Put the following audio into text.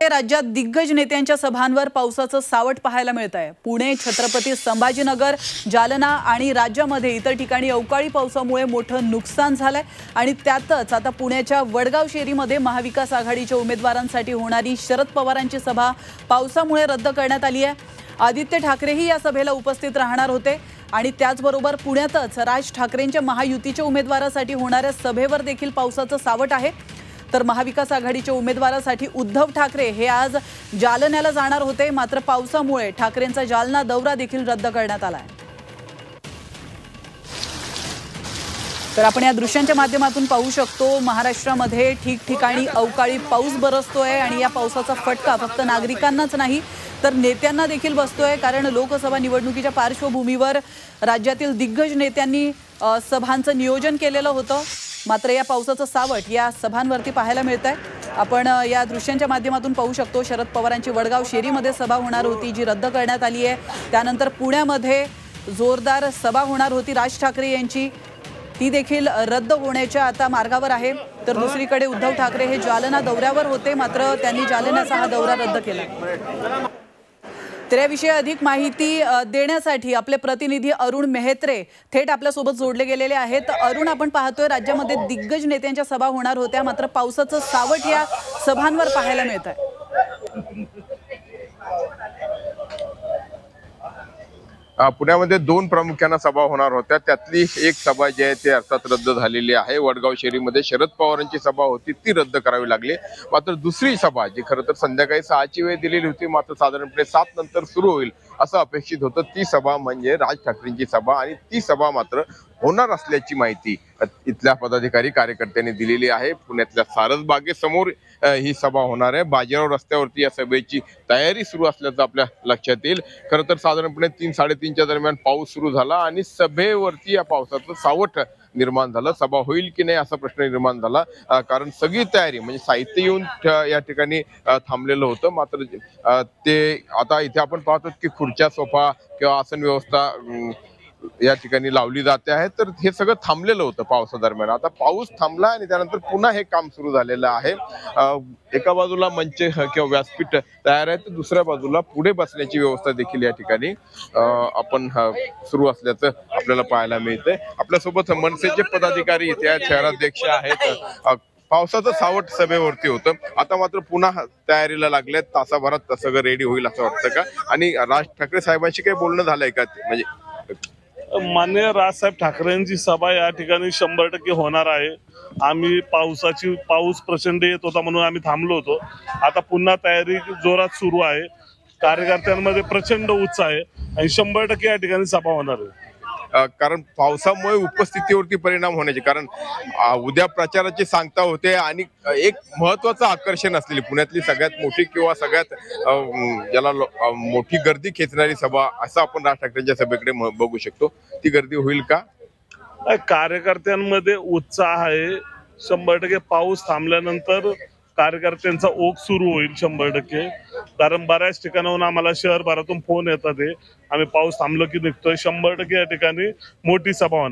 राज्यात दिग्गज नेत्यांच्या सभांवर पावसाचं सावट पाहायला मिळत आहे। पुणे, छत्रपती संभाजीनगर, जालना आणि राज्यामध्ये इतर ठिकाणी अवकाळी पावसामुळे मोठं नुकसान झालंय आणि त्यातच आता पुण्याच्या वडगाव शेरीमध्ये महाविकास आघाडीच्या उमेदवारांसाठी होणारी शरद पवारांची सभा पावसामुळे रद्द करण्यात आली आहे। आदित्य ठाकरेही या सभेला उपस्थित राहणार होते आणि त्याचबरोबर पुण्यातच राज ठाकरेंच्या महायुतीच्या उमेदवारासाठी होणाऱ्या सभेवर देखील पावसाचं सावट आहे। तर महाविकास आघाडीच्या उमेदवारासाठी उद्धव ठाकरे हे आज जालन्याला जाणार होते, मात्र पावसामुळे ठाकरेंचा जालना दौरा देखील रद्द करण्यात आला आहे। तर आपण या दृश्यांच्या माध्यमातून पाहू शकतो महाराष्ट्रामध्ये ठिकठिकाणी अवकाळी पाऊस बरसतोय आणि या पावसाचा फटका फक्त नागरिकांनाच नाही तर नेत्यांना देखील बसतोय, कारण लोकसभा निवडणुकीच्या पार्श्वभूमीवर राज्यातील दिग्गज नेत्यांनी सभांचं नियोजन केलेलं होतं, मात्र या पावसाचं सावट या सभांवरती पाहायला मिळतंय। आपण या दृश्यांच्या माध्यमातून पाहू शकतो शरद पवारांची वडगाव शेरीमध्ये सभा होणार होती जी रद्द करण्यात आली आहे। त्यानंतर पुण्यामध्ये जोरदार सभा होणार होती राज ठाकरे यांची, ती देखील रद्द होण्याच्या आता मार्गावर आहे। तर दुसरीकडे उद्धव ठाकरे हे जालना दौऱ्यावर होते, मात्र त्यांनी जालन्याचा हा दौरा रद्द केला। तर याविषयी अधिक माहिती देण्यासाठी आपले प्रतिनिधी अरुण मेहत्रे थेट आपल्यासोबत जोडले गेलेले आहेत। अरुण, आपण पाहतोय राज्यामध्ये दिग्गज नेत्यांच्या सभा होणार होत्या, मात्र पावसाचं सावट या सभांवर पाहायला मिळत आहे। पुण्यामध्ये दोन प्रामुख्याने सभा होणार होत्या, त्यातली एक सभा जी आहे ती अर्थात रद्द झालेली आहे। वडगाव शेरीमध्ये शरद पवारांची सभा होती ती रद्द करावी लागली, मात्र दुसरी सभा जी खरं तर संध्याकाळी 6ची वेळ दिलेली होती मात्र साधारणपणे 7 नंतर सुरू होईल असं अपेक्षित होतं, ती सभा म्हणजे राज ठाकरेंची सभा आणि ती सभा मात्र होणार असल्याची माहिती इथल्या पदाधिकारी कार्यकर्त्यांनी दिलेली आहे। पुण्यातल्या सारसबागेसमोर ही सभा होणार आहे। बाजीराव रस्त्यावरती या सभेची तयारी सुरू असल्याचं आपल्या लक्षात येईल। खरं तर साधारणपणे 3-3:30च्या दरम्यान पाऊस सुरू झाला आणि सभेवरती या पावसाचं सावट निर्माण झालं। सभा होईल की नाही असा प्रश्न निर्माण झाला, कारण सगळी तयारी म्हणजे साहित्य येऊन या ठिकाणी थांबलेलं होतं, मात्र ते आता इथे आपण पाहतो की खुर्च्या, सोफा किंवा आसन व्यवस्था या ठिकाणी लावली जाते आहे, तर हे सगळं थांबलेलं होतं पावसादरम्यान। आता पाऊस थांबला आणि त्यानंतर पुन्हा हे काम सुरू झालेलं आहे। एका बाजूला मंच किंवा व्यासपीठ तयार आहे तर दुसऱ्या बाजूला पुढे बसण्याची व्यवस्था देखील या ठिकाणी आपण सुरू असल्याचं आपल्याला पाहायला मिळतंय। आपल्यासोबत मनसेचे पदाधिकारी इथे आहेत, शहराध्यक्ष आहेत। पावसाचं सावट सभेवरती होतं, आता मात्र पुन्हा तयारीला लागलेत, तासाभरात सगळं रेडी होईल असं वाटतं का? आणि राज ठाकरे साहेबांशी काही बोलणं झालंय का? म्हणजे माननीय राजसाहेब ठाकरेंची सभा या ठिकाणी 100% होणार आहे। आम्ही पाऊस प्रचंड येत होता म्हणून आम्ही थांबलो होतो, आता पुन्हा तयारी जोरात सुरू आहे। कार्यकर्त्यांमध्ये प्रचंड उत्साह आहे आणि 100% या ठिकाणी सभा होणार आहे। कारण पावसामुळे उपस्थितीवरती परिणाम होण्याचे, कारण उद्या प्रचाराची सांगता होते आणि एक महत्वाचं आकर्षण असलेली पुण्यातली सगळ्यात मोठी किंवा सगळ्यात ज्याला मोठी गर्दी खेचणारी सभा असं आपण राज ठाकरेंच्या सभेकडे बघू शकतो, ती गर्दी होईल का? कार्यकर्त्यांमध्ये उत्साह आहे 100%। पाऊस थांबल्यानंतर कार्यकर्त्यांचा ओघ सुरू होईल 100%, कारण बऱ्याच ठिकाणाहून आम्हाला शहरभरातून फोन येतात, आम्ही पाऊस थांबलो की निघतोय। 100% या ठिकाणी मोठी सभा होणार।